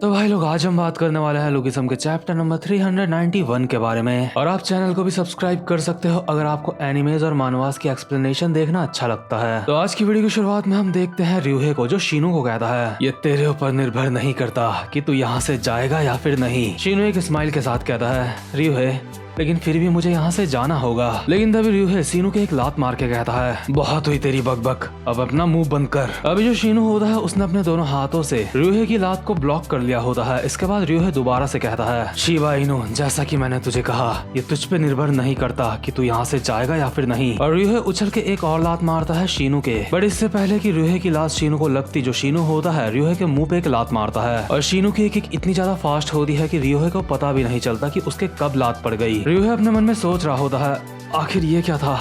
तो भाई लोग आज हम बात करने वाले हैं लुकिज्म के चैप्टर नंबर 391 के बारे में। और आप चैनल को भी सब्सक्राइब कर सकते हो अगर आपको एनिमेज और मानवास की एक्सप्लेनेशन देखना अच्छा लगता है। तो आज की वीडियो की शुरुआत में हम देखते हैं रियोहे को, जो शीनू को कहता है ये तेरे ऊपर निर्भर नहीं करता कि तू यहाँ से जाएगा या फिर नहीं। शीनू एक स्माइल के साथ कहता है रियोहे लेकिन फिर भी मुझे यहाँ से जाना होगा। लेकिन तभी रियोहे शीनू के एक लात मार के कहता है बहुत हुई तेरी बकबक, अब अपना मुंह बंद कर। अभी जो शीनू होता है उसने अपने दोनों हाथों से रियोहे की लात को ब्लॉक कर लिया होता है। इसके बाद रियोहे दोबारा से कहता है शिबा इनु, जैसा कि मैंने तुझे कहा ये तुझ पे निर्भर नहीं करता कि तू यहाँ से जाएगा या फिर नहीं। और रियोहे उछल के एक और लात मारता है शीनू के। बट इससे पहले कि रियोहे की लात शीनू को लगती, जो शीनू होता है रियोहे के मुंह पे एक लात मारता है। और शीनू की एक इतनी ज्यादा फास्ट होती है कि रियोहे को पता भी नहीं चलता कि उसके कब लात पड़ गई। रियोहे अपने मन में सोच रहा होता है आखिर ये क्या था,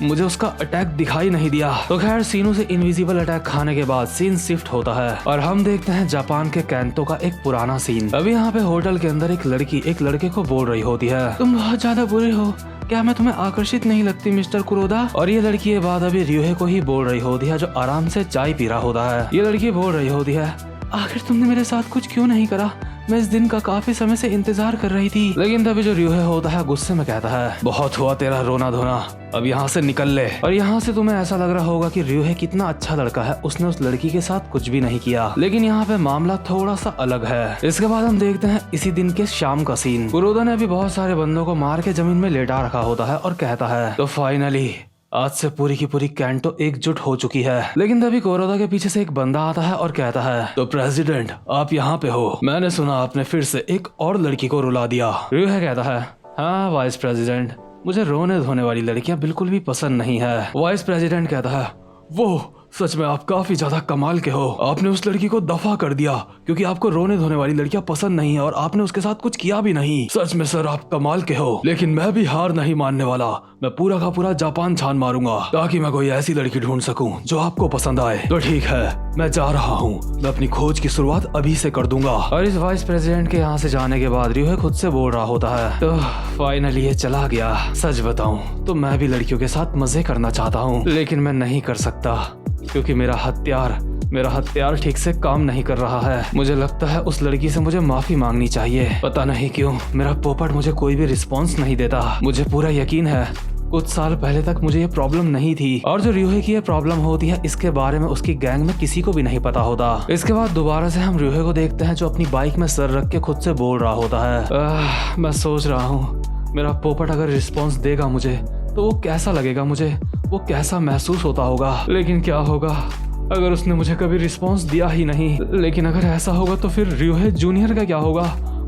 मुझे उसका अटैक दिखाई नहीं दिया। तो खैर शीनू से इनविजिबल अटैक खाने के बाद सीन शिफ्ट होता है और हम देखते हैं जापान के कैंतो का एक पुराना सीन। अभी यहाँ पे होटल के अंदर एक लड़की एक लड़के को बोल रही होती है तुम बहुत ज्यादा बुरे हो, क्या मैं तुम्हें आकर्षित नहीं लगती मिस्टर कुरोदा। और ये लड़की ये बात अभी रियोहे को ही बोल रही होती है, जो आराम से चाय पी रहा होता है। ये लड़की बोल रही होती है आखिर तुमने मेरे साथ कुछ क्यों नहीं करा, मैं इस दिन का काफी समय से इंतजार कर रही थी। लेकिन तभी जो रियोहे होता है गुस्से में कहता है बहुत हुआ तेरा रोना धोना, अब यहाँ से निकल ले। और यहाँ से तुम्हें ऐसा लग रहा होगा कि रियोहे कितना अच्छा लड़का है, उसने उस लड़की के साथ कुछ भी नहीं किया। लेकिन यहाँ पे मामला थोड़ा सा अलग है। इसके बाद हम देखते हैं इसी दिन के शाम का सीन। कुरोदा ने अभी बहुत सारे बंदों को मार के जमीन में लेटा रखा होता है और कहता है तो फाइनली आज से पूरी की पूरी कैंटो एकजुट हो चुकी है। लेकिन तभी कुरोदा के पीछे से एक बंदा आता है और कहता है तो प्रेसिडेंट आप यहाँ पे हो, मैंने सुना आपने फिर से एक और लड़की को रुला दिया। रियोहे कहता है हाँ वाइस प्रेसिडेंट, मुझे रोने धोने वाली लड़कियां बिल्कुल भी पसंद नहीं है। वाइस प्रेसिडेंट कहता है वो सच में आप काफी ज्यादा कमाल के हो, आपने उस लड़की को दफा कर दिया क्योंकि आपको रोने धोने वाली लड़कियां पसंद नहीं है और आपने उसके साथ कुछ किया भी नहीं। सच में सर आप कमाल के हो, लेकिन मैं भी हार नहीं मानने वाला, मैं पूरा का पूरा जापान छान मारूंगा ताकि मैं कोई ऐसी लड़की ढूंढ सकूं जो आपको पसंद आए। तो ठीक है मैं जा रहा हूँ, मैं अपनी खोज की शुरुआत अभी से कर दूंगा। और इस वाइस प्रेसिडेंट के यहाँ से जाने के बाद रियोहे खुद से बोल रहा होता है तो फाइनली ये चला गया। सच बताऊं तो मैं भी लड़कियों के साथ मजे करना चाहता हूँ, लेकिन मैं नहीं कर सकता क्योंकि मेरा हथियार ठीक से काम नहीं कर रहा है। मुझे लगता है उस लड़की से मुझे माफी मांगनी चाहिए। पता नहीं क्यों मेरा पोपट मुझे कोई भी रिस्पॉन्स नहीं देता। मुझे पूरा यकीन है कुछ साल पहले तक मुझे ये प्रॉब्लम नहीं थी और जो रियोहे की ये प्रॉब्लम होती है इसके बारे में उसकी गैंग में किसी को भी नहीं पता होता। इसके बाद दोबारा से हम रियोहे को देखते हैं जो अपनी बाइक में सर रख के खुद से बोल रहा होता है मैं सोच रहा हूँ मेरा पोपट अगर रिस्पॉन्स देगा मुझे तो वो कैसा लगेगा, मुझे वो कैसा महसूस होता होगा। लेकिन क्या होगा अगर उसने मुझे कभी रिस्पॉन्स दिया ही नहीं। लेकिन अगर ऐसा होगा तो फिर रियोहे जूनियर का क्या होगा,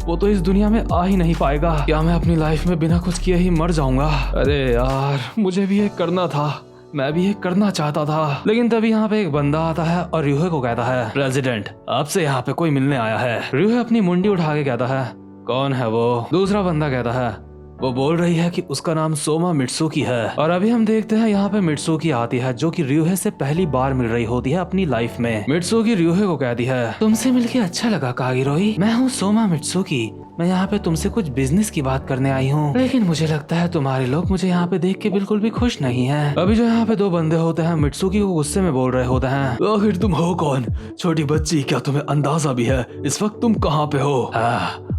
वो तो इस दुनिया में आ ही नहीं पाएगा। क्या मैं अपनी लाइफ में बिना कुछ किए ही मर जाऊंगा। अरे यार मुझे भी ये करना था, मैं भी ये करना चाहता था। लेकिन तभी यहाँ पे एक बंदा आता है और रियोहे को कहता है प्रेसिडेंट आपसे यहाँ पे कोई मिलने आया है। रियोहे अपनी मुंडी उठा के कहता है कौन है वो। दूसरा बंदा कहता है वो बोल रही है कि उसका नाम सोमा मित्सुकी है। और अभी हम देखते हैं यहाँ पे मित्सुकी आती है जो कि रियोहे से पहली बार मिल रही होती है अपनी लाइफ में। मित्सुकी रियोहे को कहती है तुमसे मिलके अच्छा लगा कागिरोही, मैं हूँ सोमा मित्सुकी, मैं यहाँ पे तुमसे कुछ बिजनेस की बात करने आई हूँ। लेकिन मुझे लगता है तुम्हारे लोग मुझे यहाँ पे देख के बिल्कुल भी खुश नहीं हैं। अभी जो यहाँ पे दो बंदे होते हैं मित्सुकी को गुस्से में बोल रहे होते हैं आखिर तुम हो कौन, छोटी बच्ची, क्या तुम्हें अंदाजा भी है इस वक्त तुम कहाँ पे हो।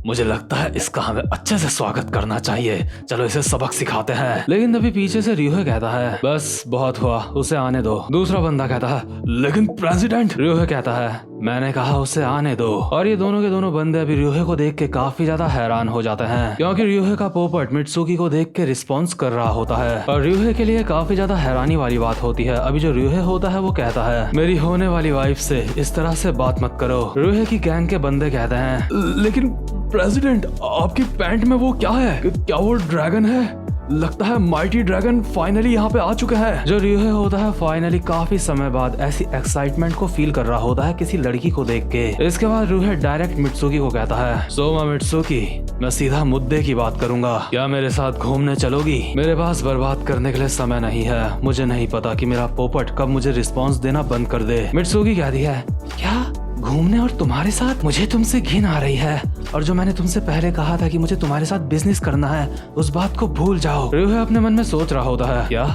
मुझे लगता है इसका हमें अच्छे से स्वागत करना चाहिए, चलो इसे सबक सिखाते हैं। लेकिन तभी पीछे से रियोहे कहता है बस बहुत हुआ, उसे आने दो। दूसरा बंदा कहता है लेकिन प्रेसिडेंट। रियोहे कहता है मैंने कहा उसे आने दो। और ये दोनों के दोनों बंदे अभी रियोहे को देख के काफी ज्यादा हैरान हो जाते हैं क्योंकि रियोहे का पोपट मित्सुकी को देख के रिस्पॉन्स कर रहा होता है। और रियोहे के लिए काफी ज्यादा हैरानी वाली बात होती है। अभी जो रियोहे होता है वो कहता है मेरी होने वाली वाइफ से इस तरह से बात मत करो। रियोहे की गैंग के बंदे कहते हैं लेकिन प्रेसिडेंट आपकी पैंट में वो क्या है, क्या वो ड्रैगन है, लगता है माइटी ड्रैगन फाइनली यहाँ पे आ चुका है। जो रियोहे होता है फाइनली काफी समय बाद ऐसी एक्साइटमेंट को फील कर रहा होता है किसी लड़की को देख के। इसके बाद रियोहे डायरेक्ट मित्सुकी को कहता है सोमा मित्सुकी मैं सीधा मुद्दे की बात करूंगा, क्या मेरे साथ घूमने चलोगी। मेरे पास बर्बाद करने के लिए समय नहीं है, मुझे नहीं पता कि मेरा पोपट कब मुझे रिस्पॉन्स देना बंद कर दे। मित्सुकी कहती है क्या घूमने और तुम्हारे साथ, मुझे तुमसे घिन आ रही है और जो मैंने तुमसे पहले कहा था कि मुझे तुम्हारे साथ बिजनेस करना है उस बात को भूल जाओ। रियोहे अपने मन में सोच रहा होता है क्या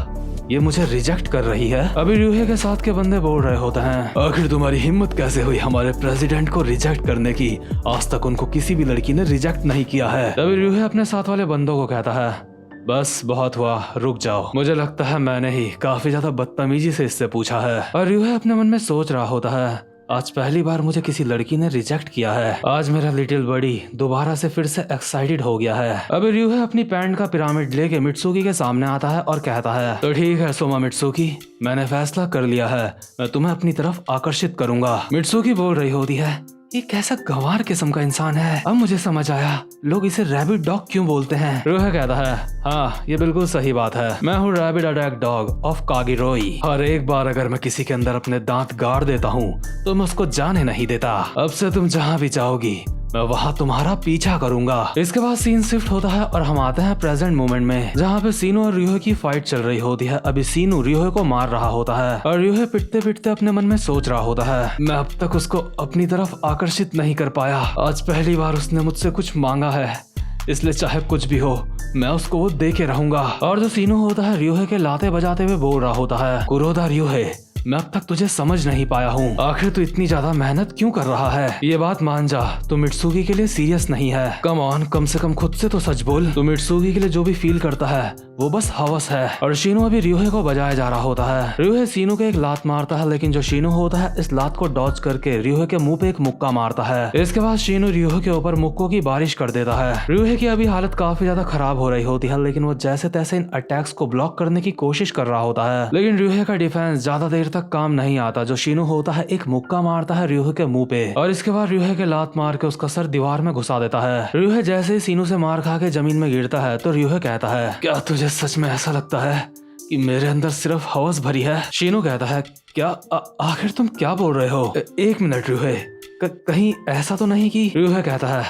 ये मुझे रिजेक्ट कर रही है। अभी र्यूहे के साथ के बंदे बोल रहे होते हैं, आखिर तुम्हारी हिम्मत कैसे हुई हमारे प्रेसिडेंट को रिजेक्ट करने की? आज तक उनको किसी भी लड़की ने रिजेक्ट नहीं किया है। तभी र्यूहे अपने साथ वाले बंदों को कहता है, बस बहुत हुआ, रुक जाओ। मुझे लगता है मैंने ही काफी ज्यादा बदतमीजी से इससे पूछा है। और र्यूहे अपने मन में सोच रहा होता है, आज पहली बार मुझे किसी लड़की ने रिजेक्ट किया है। आज मेरा लिटिल बडी दोबारा से फिर से एक्साइटेड हो गया है। अभी र्यूहे अपनी पैंट का पिरामिड लेके मित्सुकी के सामने आता है और कहता है, तो ठीक है सोमा मित्सुकी, मैंने फैसला कर लिया है, मैं तुम्हें अपनी तरफ आकर्षित करूंगा। मित्सुकी बोल रही होती है, ये कैसा गंवार किस्म का इंसान है। अब मुझे समझ आया लोग इसे रैबिट डॉग क्यों बोलते हैं। र्यूहे कहता है, हाँ ये बिल्कुल सही बात है, मैं हूँ रैबिट अटैक डॉग ऑफ कागिरोई। और एक बार अगर मैं किसी के अंदर अपने दांत गाड़ देता हूँ तो मैं उसको जाने नहीं देता। अब से तुम जहाँ भी जाओगी मैं वहाँ तुम्हारा पीछा करूंगा। इसके बाद सीन शिफ्ट होता है और हम आते हैं प्रेजेंट मोमेंट में, जहाँ पे सीनू और र्यूहे की फाइट चल रही होती है। अभी सीनू र्यूहे को मार रहा होता है और र्यूहे पिटते पिटते अपने मन में सोच रहा होता है, मैं अब तक उसको अपनी तरफ आकर्षित नहीं कर पाया, आज पहली बार उसने मुझसे कुछ मांगा है, इसलिए चाहे कुछ भी हो मैं उसको वो दे के रहूंगा। और जो सीनू होता है र्यूहे के लाते बजाते हुए बोल रहा होता है, कुरोदा र्यूहे, मैं अब तक तुझे समझ नहीं पाया हूँ, आखिर तू इतनी ज्यादा मेहनत क्यों कर रहा है? ये बात मान जा, तू मित्सुकी के लिए सीरियस नहीं है। कम ऑन, कम से कम खुद से तो सच बोल। तू मित्सुकी के लिए जो भी फील करता है वो बस हवस है। और शीनू अभी र्यूहे को बजाया जा रहा होता है। र्यूहे शीनू के एक लात मारता है, लेकिन जो शीनू होता है इस लात को डॉज करके र्यूहे के मुंह पे एक मुक्का मारता है। इसके बाद शीनू र्यूहे के ऊपर मुक्कों की बारिश कर देता है। र्यूहे की अभी हालत काफी ज्यादा खराब हो रही होती है, लेकिन वो जैसे तैसे इन अटैक्स को ब्लॉक करने की कोशिश कर रहा होता है। लेकिन र्यूहे का डिफेंस ज्यादा देर तक काम नहीं आता। जो शीनू होता है एक मुक्का मारता है र्यूहे के मुंह पे और इसके बाद र्यूहे के लात मार के उसका सर दीवार में घुसा देता है। र्यूहे जैसे ही शीनू से मार खा के जमीन में गिरता है तो र्यूहे कहता है, क्या तुझे सच में ऐसा लगता है कि मेरे अंदर सिर्फ हवस भरी है? शीनू कहता है, क्या आखिर तुम क्या बोल रहे हो? एक मिनट र्यूहे, कहीं ऐसा तो नहीं कि? र्यूहे कहता है,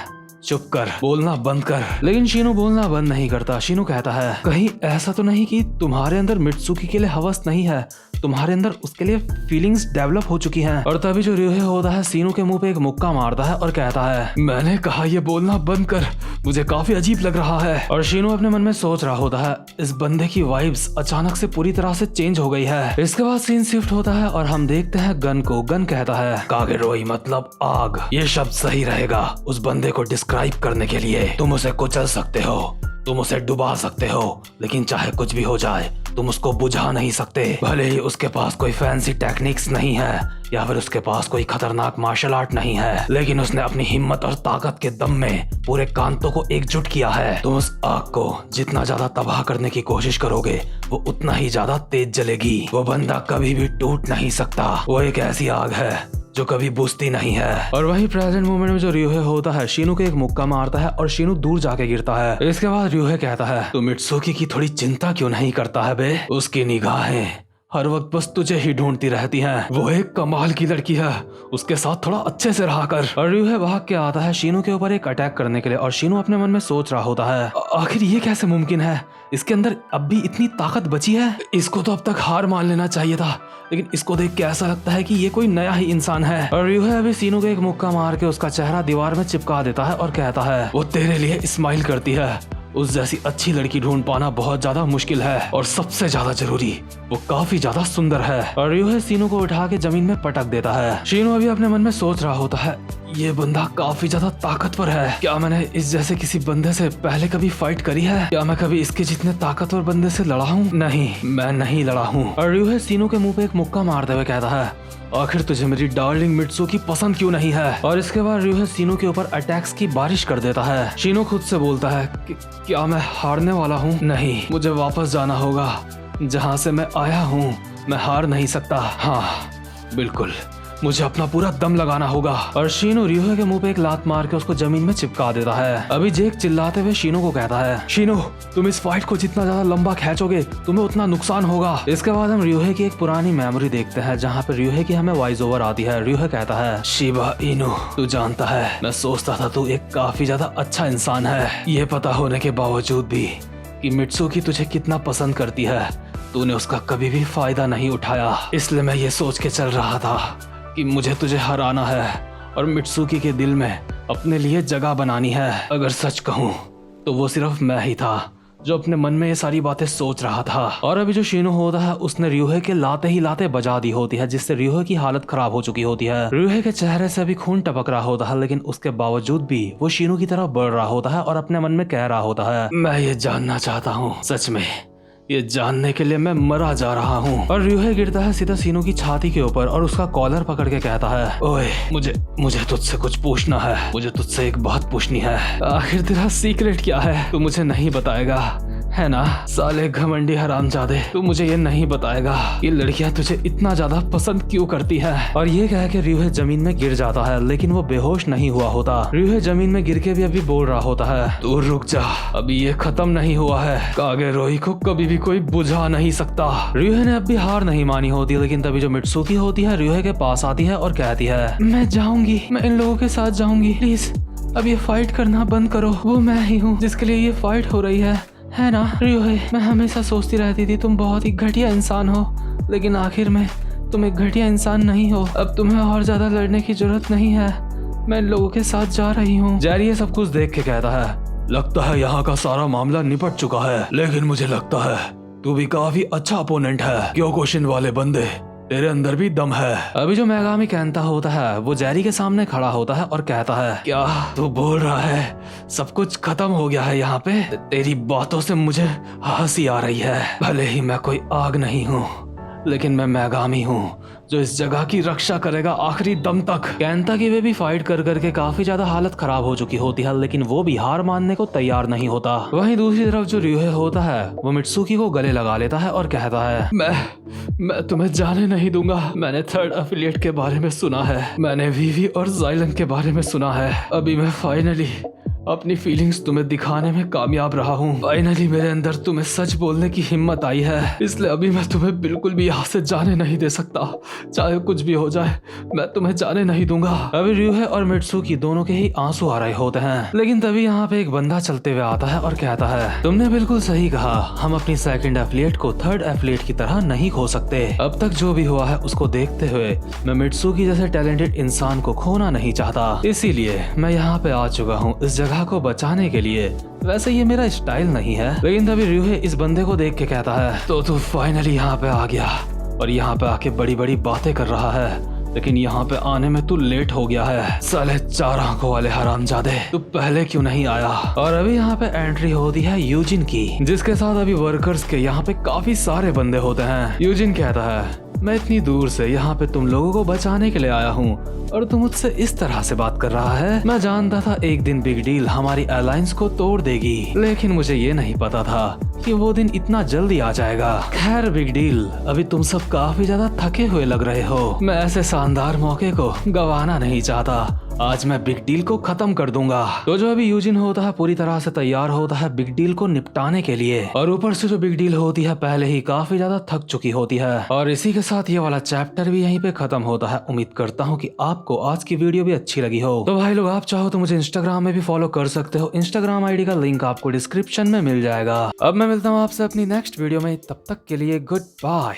चुप कर, बोलना बंद कर। लेकिन शीनू बोलना बंद नहीं करता। शीनू कहता है, कहीं ऐसा तो नहीं कि तुम्हारे अंदर मित्सुकी के लिए हवस नहीं है, तुम्हारे अंदर उसके लिए फीलिंग्स डेवलप हो चुकी हैं? और तभी जो र्यूहे होता है शीनू के मुंह पे एक मुक्का मारता है और कहता है, मैंने कहा ये बोलना बंद कर, मुझे काफी अजीब लग रहा है। और शीनू अपने मन में सोच रहा होता है, इस बंदे की वाइब्स अचानक से पूरी तरह से चेंज हो गई है। इसके बाद सीन शिफ्ट होता है और हम देखते हैं गन को। गन कहता है, कागिरोई मतलब आग, ये शब्द सही रहेगा उस बंदे को डिस्क्राइब करने के लिए। तुम उसे कुचल सकते हो, तुम उसे डुबा सकते हो, लेकिन चाहे कुछ भी हो जाए तुम उसको बुझा नहीं सकते। भले ही उसके पास कोई फैंसी टेक्निक्स नहीं है या फिर उसके पास कोई खतरनाक मार्शल आर्ट नहीं है, लेकिन उसने अपनी हिम्मत और ताकत के दम में पूरे कांतों को एकजुट किया है। तुम उस आग को जितना ज्यादा तबाह करने की कोशिश करोगे वो उतना ही ज्यादा तेज जलेगी। वो बंदा कभी भी टूट नहीं सकता, वो एक ऐसी आग है जो कभी बुझती नहीं है। और वही प्रेजेंट मोमेंट में जो र्यूहे होता है शीनू के एक मुक्का मारता है और शीनू दूर जाके गिरता है। इसके बाद र्यूहे कहता है, तू मित्सुकी की थोड़ी चिंता क्यों नहीं करता है बे? उसकी निगाहें हर वक्त बस तुझे ही ढूंढती रहती हैं। वो एक कमाल की लड़की है, उसके साथ थोड़ा अच्छे से रहा कर। और र्यूहे भाग के आता है शीनू के ऊपर एक अटैक करने के लिए और शीनू अपने मन में सोच रहा होता है, आखिर ये कैसे मुमकिन है? इसके अंदर अब भी इतनी ताकत बची है? इसको तो अब तक हार मान लेना चाहिए था, लेकिन इसको देख के ऐसा लगता है कि ये कोई नया ही इंसान है। और र्यूहे अभी शीनू के एक मुक्का मार के उसका चेहरा दीवार में चिपका देता है और कहता है, वो तेरे लिए स्माइल करती है, उस जैसी अच्छी लड़की ढूंढ पाना बहुत ज्यादा मुश्किल है, और सबसे ज्यादा जरूरी वो काफी ज्यादा सुंदर है। और र्यूहे शीनू को उठा के जमीन में पटक देता है। शीनू अभी अपने मन में सोच रहा होता है, ये बंदा काफी ज्यादा ताकतवर है, क्या मैंने इस जैसे किसी बंदे से पहले कभी फाइट करी है? क्या मैं कभी इसके जितने ताकतवर बंदे से लड़ा हूँ? नहीं, मैं नहीं लड़ा हूँ। और र्यूहे शीनू के मुंह पे एक मुक्का मारते हुए कहता है, आखिर तुझे मेरी डार्लिंग मित्सुकी पसंद क्यों नहीं है? और इसके बाद र्यूहे शीनू के ऊपर अटैक्स की बारिश कर देता है। शीनू खुद से बोलता है कि क्या मैं हारने वाला हूँ? नहीं, मुझे वापस जाना होगा जहाँ से मैं आया हूँ, मैं हार नहीं सकता। हाँ बिल्कुल, मुझे अपना पूरा दम लगाना होगा। और शीनू र्यूहे के मुंह पे एक लात मार के उसको जमीन में चिपका देता है। अभी जेक चिल्लाते हुए शीनू को कहता है, शीनू तुम इस फाइट को जितना ज्यादा लंबा खींचोगे तुम्हें उतना नुकसान होगा। इसके बाद हम र्यूहे की एक पुरानी मेमोरी देखते हैं जहाँ पे र्यूहे की हमें वॉइस ओवर आती है। र्यूहे कहता है, शिबा इनू, तू जानता है मैं सोचता था तू एक काफी ज्यादा अच्छा इंसान है, ये पता होने के बावजूद भी कि मित्सुकी तुझे कितना पसंद करती है, तूने उसका कभी भी फायदा नहीं उठाया। इसलिए मैं ये सोच के चल रहा था कि मुझे तुझे हराना है और मित्सुकी के दिल में अपने लिए जगह बनानी है। अगर सच कहूँ तो वो सिर्फ मैं ही था जो अपने मन में ये सारी बातें सोच रहा था। और अभी जो शीनू होता है उसने रियोहे के लाते ही लाते बजा दी होती है, जिससे रियोहे की हालत खराब हो चुकी होती है। रियोहे के चेहरे से अभी खून टपक रहा होता है, लेकिन उसके बावजूद भी वो शीनू की तरफ बढ़ रहा होता है और अपने मन में कह रहा होता है, मैं ये जानना चाहता हूँ, सच में ये जानने के लिए मैं मरा जा रहा हूँ। और रियोहे गिरता है सीधा शीनू की छाती के ऊपर और उसका कॉलर पकड़ के कहता है, ओए मुझे तुझसे कुछ पूछना है, मुझे तुझसे एक बात पूछनी है। आखिर तेरा सीक्रेट क्या है? तू मुझे नहीं बताएगा है ना? साले घमंडी हरामजादे, तू मुझे ये नहीं बताएगा ये लड़कियां तुझे इतना ज्यादा पसंद क्यों करती है? और ये कह के रियोहे जमीन में गिर जाता है, लेकिन वो बेहोश नहीं हुआ होता। रियोहे जमीन में गिर के भी अभी बोल रहा होता है, तू रुक जा, अभी ये खत्म नहीं हुआ है। कागेरोही को कभी भी कोई बुझा नहीं सकता। रियोहे ने अब भी हार नहीं मानी होती, लेकिन तभी जो मित्सुकी होती है रियोहे के पास आती है और कहती है, मैं जाऊंगी, मैं इन लोगों के साथ जाऊंगी, प्लीज अब ये फाइट करना बंद करो। वो मैं ही हूँ जिसके लिए ये फाइट हो रही है ना? रियोहे, मैं हमेशा सोचती रहती थी तुम बहुत ही घटिया इंसान हो, लेकिन आखिर में तुम एक घटिया इंसान नहीं हो। अब तुम्हें और ज्यादा लड़ने की जरूरत नहीं है, मैं इन लोगों के साथ जा रही हूँ। जैरी ये सब कुछ देख के कहता है, लगता है यहाँ का सारा मामला निपट चुका है, लेकिन मुझे लगता है तू भी काफी अच्छा अपोनेंट है। क्योकुशिन वाले बंदे, तेरे अंदर भी दम है। अभी जो मेगामी कहता होता है वो जैरी के सामने खड़ा होता है और कहता है, क्या तू बोल रहा है सब कुछ खत्म हो गया है यहाँ पे? तेरी बातों से मुझे हंसी आ रही है। भले ही मैं कोई आग नहीं हूँ, लेकिन मैं मेगामी हूँ जो इस जगह की रक्षा करेगा आखिरी दम तक। कहता कि वे भी फाइट कर करके काफी ज्यादा हालत खराब हो चुकी होती है, लेकिन वो भी हार मानने को तैयार नहीं होता। वहीं दूसरी तरफ जो रियोहे होता है वो मित्सुकी को गले लगा लेता है और कहता है, मैं तुम्हें जाने नहीं दूंगा। मैंने थर्ड एफिलिएट के बारे में सुना है, मैंने वीवी और जाइलन के बारे में सुना है। अभी मैं फाइनली अपनी फीलिंग्स तुम्हें दिखाने में कामयाब रहा हूँ। फाइनली मेरे अंदर तुम्हें सच बोलने की हिम्मत आई है, इसलिए अभी मैं तुम्हें बिल्कुल भी यहाँ से जाने नहीं दे सकता। चाहे कुछ भी हो जाए, मैं तुम्हें जाने नहीं दूंगा। अभी रियोहे और मित्सुकी दोनों के ही आंसू आ रहे होते हैं, लेकिन तभी यहाँ पे एक बंदा चलते हुए आता है और कहता है, तुमने बिल्कुल सही कहा, हम अपनी सेकंड एफिलिएट को थर्ड एफिलिएट की तरह नहीं खो सकते। अब तक जो भी हुआ है उसको देखते हुए मैं मित्सुकी जैसे टैलेंटेड इंसान को खोना नहीं चाहता, इसीलिए मैं यहाँ पे आ चुका हूँ इस जगह को बचाने के लिए। वैसे ये मेरा स्टाइल नहीं है, लेकिन तभी रियोहे इस बंदे को देख के कहता है, तो तू फाइनली यहाँ पे आ गया और यहाँ पे आके बड़ी बड़ी बातें कर रहा है, लेकिन यहाँ पे आने में तू लेट हो गया है। साले चार आंखों वाले हरामजादे, तू पहले क्यों नहीं आया? और अभी यहाँ पे एंट्री होती है यूजिन की, जिसके साथ अभी वर्कर्स के यहाँ पे काफी सारे बंदे होते हैं। यूजिन कहता है, मैं इतनी दूर से यहाँ पे तुम लोगों को बचाने के लिए आया हूँ और तुम मुझसे इस तरह से बात कर रहा है। मैं जानता था एक दिन बिग डील हमारी अलायंस को तोड़ देगी, लेकिन मुझे ये नहीं पता था कि वो दिन इतना जल्दी आ जाएगा। खैर बिग डील, अभी तुम सब काफी ज्यादा थके हुए लग रहे हो। मैं ऐसे शानदार मौके को गंवाना नहीं चाहता। आज मैं बिग डील को खत्म कर दूंगा। तो जो अभी यूजिन होता है पूरी तरह से तैयार होता है बिग डील को निपटाने के लिए, और ऊपर से जो बिग डील होती है पहले ही काफी ज्यादा थक चुकी होती है। और इसी के साथ ये वाला चैप्टर भी यहीं पे खत्म होता है। उम्मीद करता हूँ कि आपको आज की वीडियो भी अच्छी लगी हो। तो भाई लोग, आप चाहो तो मुझे इंस्टाग्राम में भी फॉलो कर सकते हो। इंस्टाग्राम आईडी का लिंक आपको डिस्क्रिप्शन में मिल जाएगा। अब मैं मिलता हूँ आपसे अपनी नेक्स्ट वीडियो में, तब तक के लिए गुड बाय।